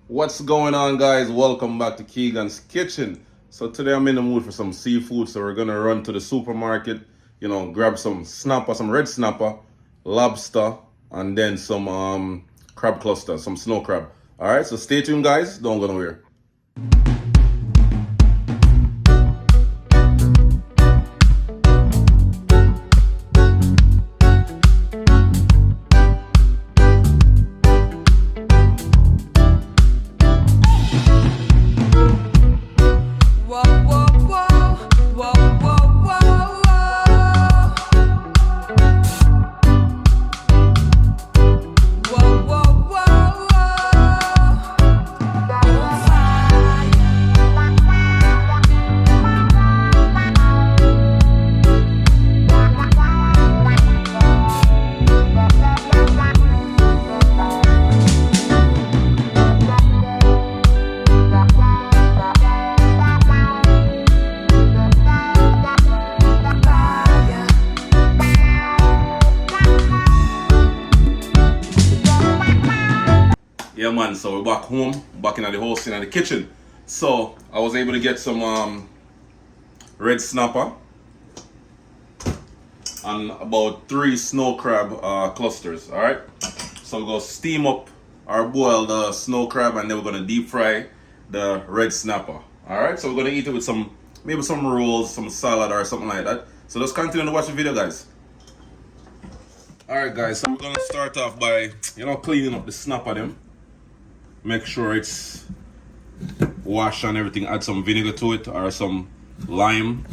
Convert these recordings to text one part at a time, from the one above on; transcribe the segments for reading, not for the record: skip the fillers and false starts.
What's going on, guys? Welcome back to Keegan's Kitchen. So today I'm in the mood for some seafood, so we're gonna run to the supermarket, grab some snapper, some red snapper, lobster, and then some crab clusters, some snow crab. All right, so stay tuned, guys. Don't go nowhere. Whoa, whoa, whoa, whoa, whoa, whoa, whoa, whoa, whoa, on fire. Yeah, man. So we're back home, back in the whole scene in the kitchen. So I was able to get some red snapper and about 3 snow crab clusters. All right. So we're gonna steam up or boil the snow crab, and then we're gonna deep fry the red snapper. All right. So we're gonna eat it with maybe some rolls, some salad, or something like that. So let's continue to watch the video, guys. All right, guys. So we're gonna start off by cleaning up the snapper them. Make sure it's washed and everything. Add some vinegar to it or some lime.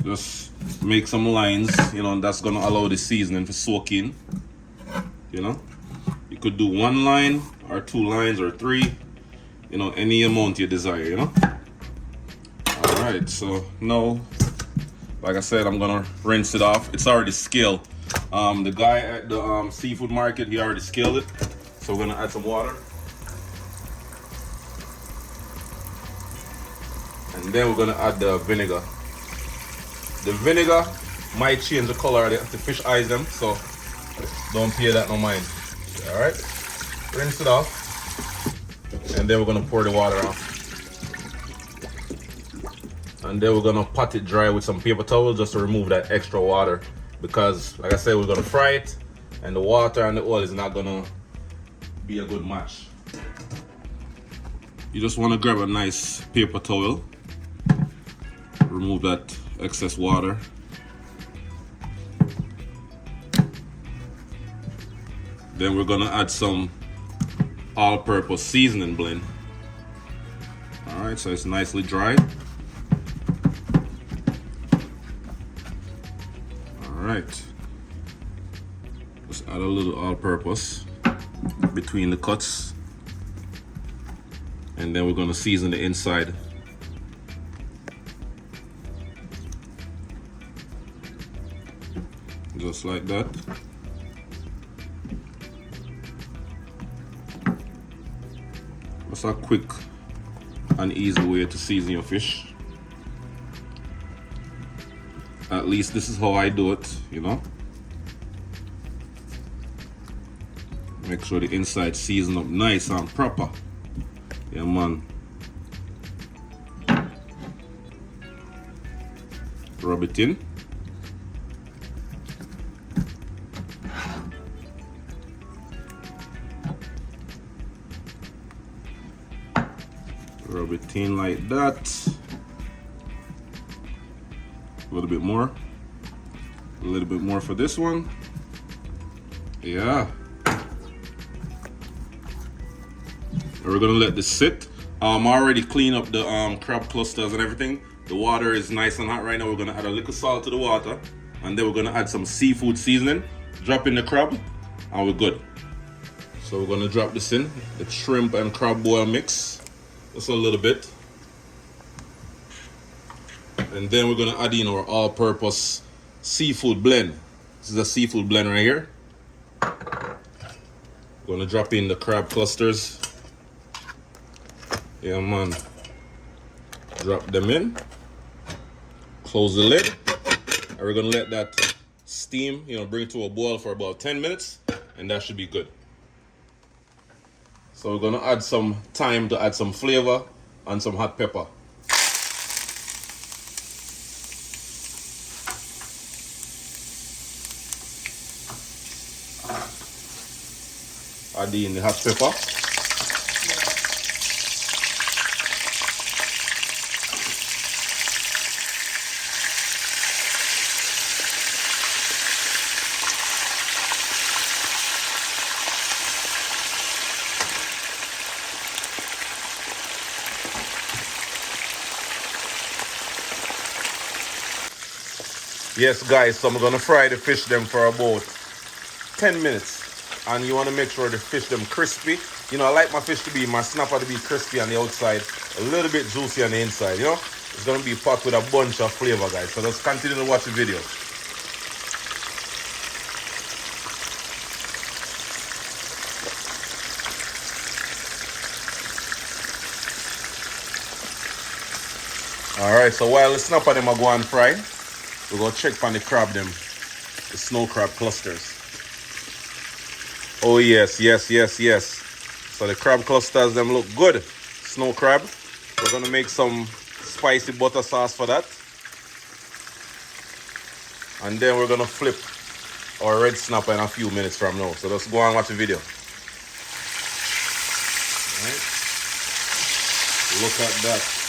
Just make some lines, and that's gonna allow the seasoning to soak in. You could do 1 line or 2 lines or 3, any amount you desire, Alright, so now, like I said, I'm gonna rinse it off. It's already scaled. The guy at the seafood market, he already scaled it. So we're gonna add some water. And then we're gonna add the vinegar. The vinegar might change the color of the fish eyes them, so don't pay that no mind. Alright? Rinse it off. And then we're gonna pour the water off. And then we're gonna pat it dry with some paper towel just to remove that extra water, because like I said, we're gonna fry it and the water and the oil is not gonna be a good match. You just want to grab a nice paper towel, remove that excess water. Then we're gonna add some all-purpose seasoning blend. Alright, so it's nicely dry. Alright, just add a little all-purpose between the cuts, and then we're going to season the inside. Just like that. That's a quick and easy way to season your fish. At least this is how I do it, Make sure the inside season up nice and proper. Yeah, man. Rub it in. Rub it in like that. A little bit more. A little bit more for this one. Yeah. We're gonna let this sit. I already cleaned up the crab clusters and everything. The water is nice and hot right now. We're gonna add a little salt to the water, and then we're gonna add some seafood seasoning. Drop in the crab, and we're good. So we're gonna drop this in, the shrimp and crab boil mix. Just a little bit. And then we're gonna add in our all-purpose seafood blend. This is a seafood blend right here. We're gonna drop in the crab clusters. Yeah, man. Drop them in. Close the lid. And we're gonna let that steam, bring it to a boil for about 10 minutes, and that should be good. So we're gonna add some thyme to add some flavor and some hot pepper. Add in the hot pepper. Yes guys, so I'm gonna fry the fish them for about 10 minutes. And you wanna make sure the fish them crispy. I like my fish to be, my snapper to be crispy on the outside, a little bit juicy on the inside, It's gonna be packed with a bunch of flavor, guys. So let's continue to watch the video. Alright, so while the snapper them are going fry, we're going to check on the crab them, the snow crab clusters. Oh yes, yes, yes, yes. So the crab clusters them look good. Snow crab. We're going to make some spicy butter sauce for that. And then we're going to flip our red snapper in a few minutes from now. So let's go and watch the video. All right. Look at that.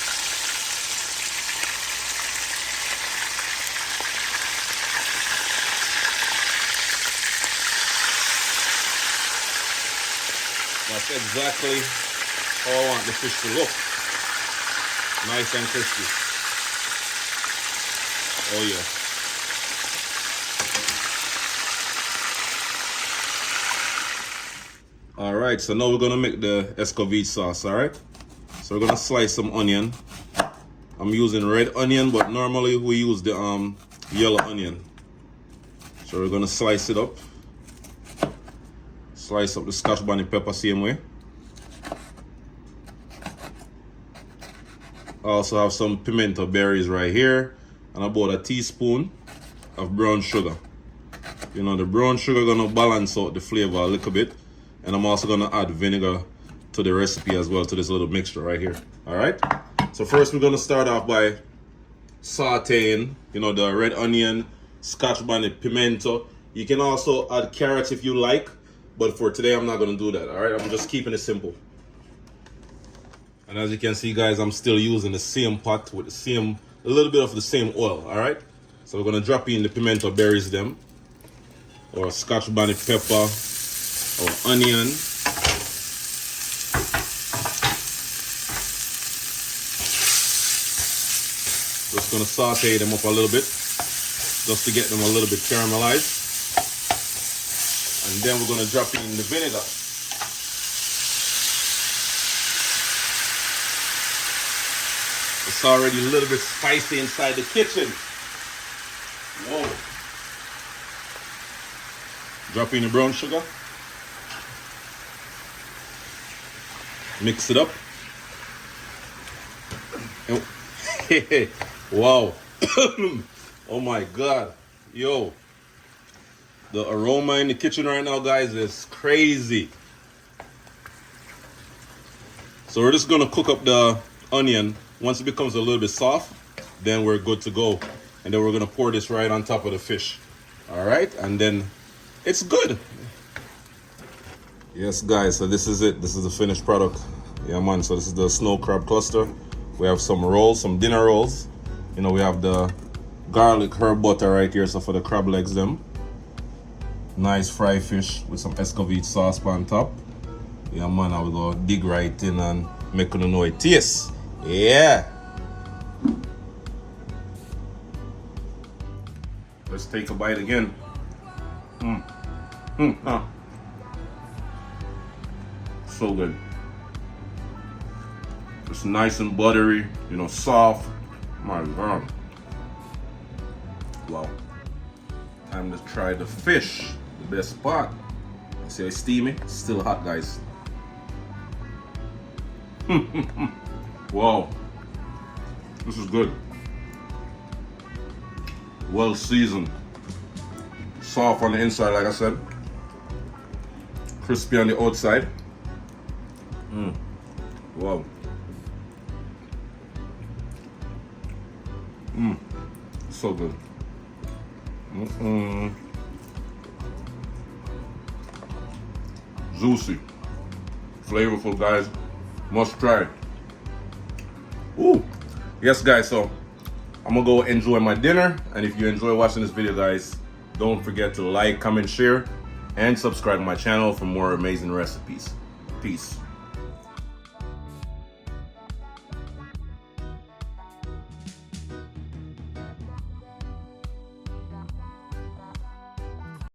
That's exactly how I want the fish to look. Nice and crispy. Oh yeah. Alright, so now we're gonna make the escovitch sauce, alright? So we're gonna slice some onion. I'm using red onion, but normally we use the yellow onion. So we're gonna slice it up. Slice up the scotch bonnet pepper same way. I also have some pimento berries right here and about a teaspoon of brown sugar. The brown sugar gonna balance out the flavor a little bit, and I'm also gonna add vinegar to the recipe as well, to this little mixture right here. All right. So first we're gonna start off by sauteing, the red onion, scotch bonnet, pimento. You can also add carrots if you like. But for today, I'm not going to do that, all right? I'm just keeping it simple. And as you can see, guys, I'm still using the same pot with a little bit of the same oil, all right? So we're going to drop in the pimento berries them, or scotch bonnet pepper, or onion. Just going to saute them up a little bit, just to get them a little bit caramelized. And then we're going to drop in the vinegar. It's already a little bit spicy inside the kitchen. Whoa. Drop in the brown sugar. Mix it up. Wow. Oh my God. Yo. The aroma in the kitchen right now, guys, is crazy. So we're just gonna cook up the onion. Once it becomes a little bit soft, then we're good to go. And then we're gonna pour this right on top of the fish. All right, and then it's good. Yes, guys, so this is it. This is the finished product. Yeah, man, so this is the snow crab cluster. We have some rolls, some dinner rolls. We have the garlic herb butter right here, so for the crab legs them. Nice fried fish with some escovitch sauce on top. Yeah, man, I will go dig right in and make you know it tastes. Yeah. Let's take a bite again. So good. It's nice and buttery, soft. My God. Wow. Time to try the fish. The best part. See how it's steamy? It's still hot, guys. Wow. This is good. Well seasoned. Soft on the inside, like I said. Crispy on the outside. Wow. So good. Juicy. Flavorful, guys. Must try. Ooh. Yes, guys, so I'm gonna go enjoy my dinner. And if you enjoy watching this video, guys, don't forget to like, comment, share, and subscribe to my channel for more amazing recipes. Peace.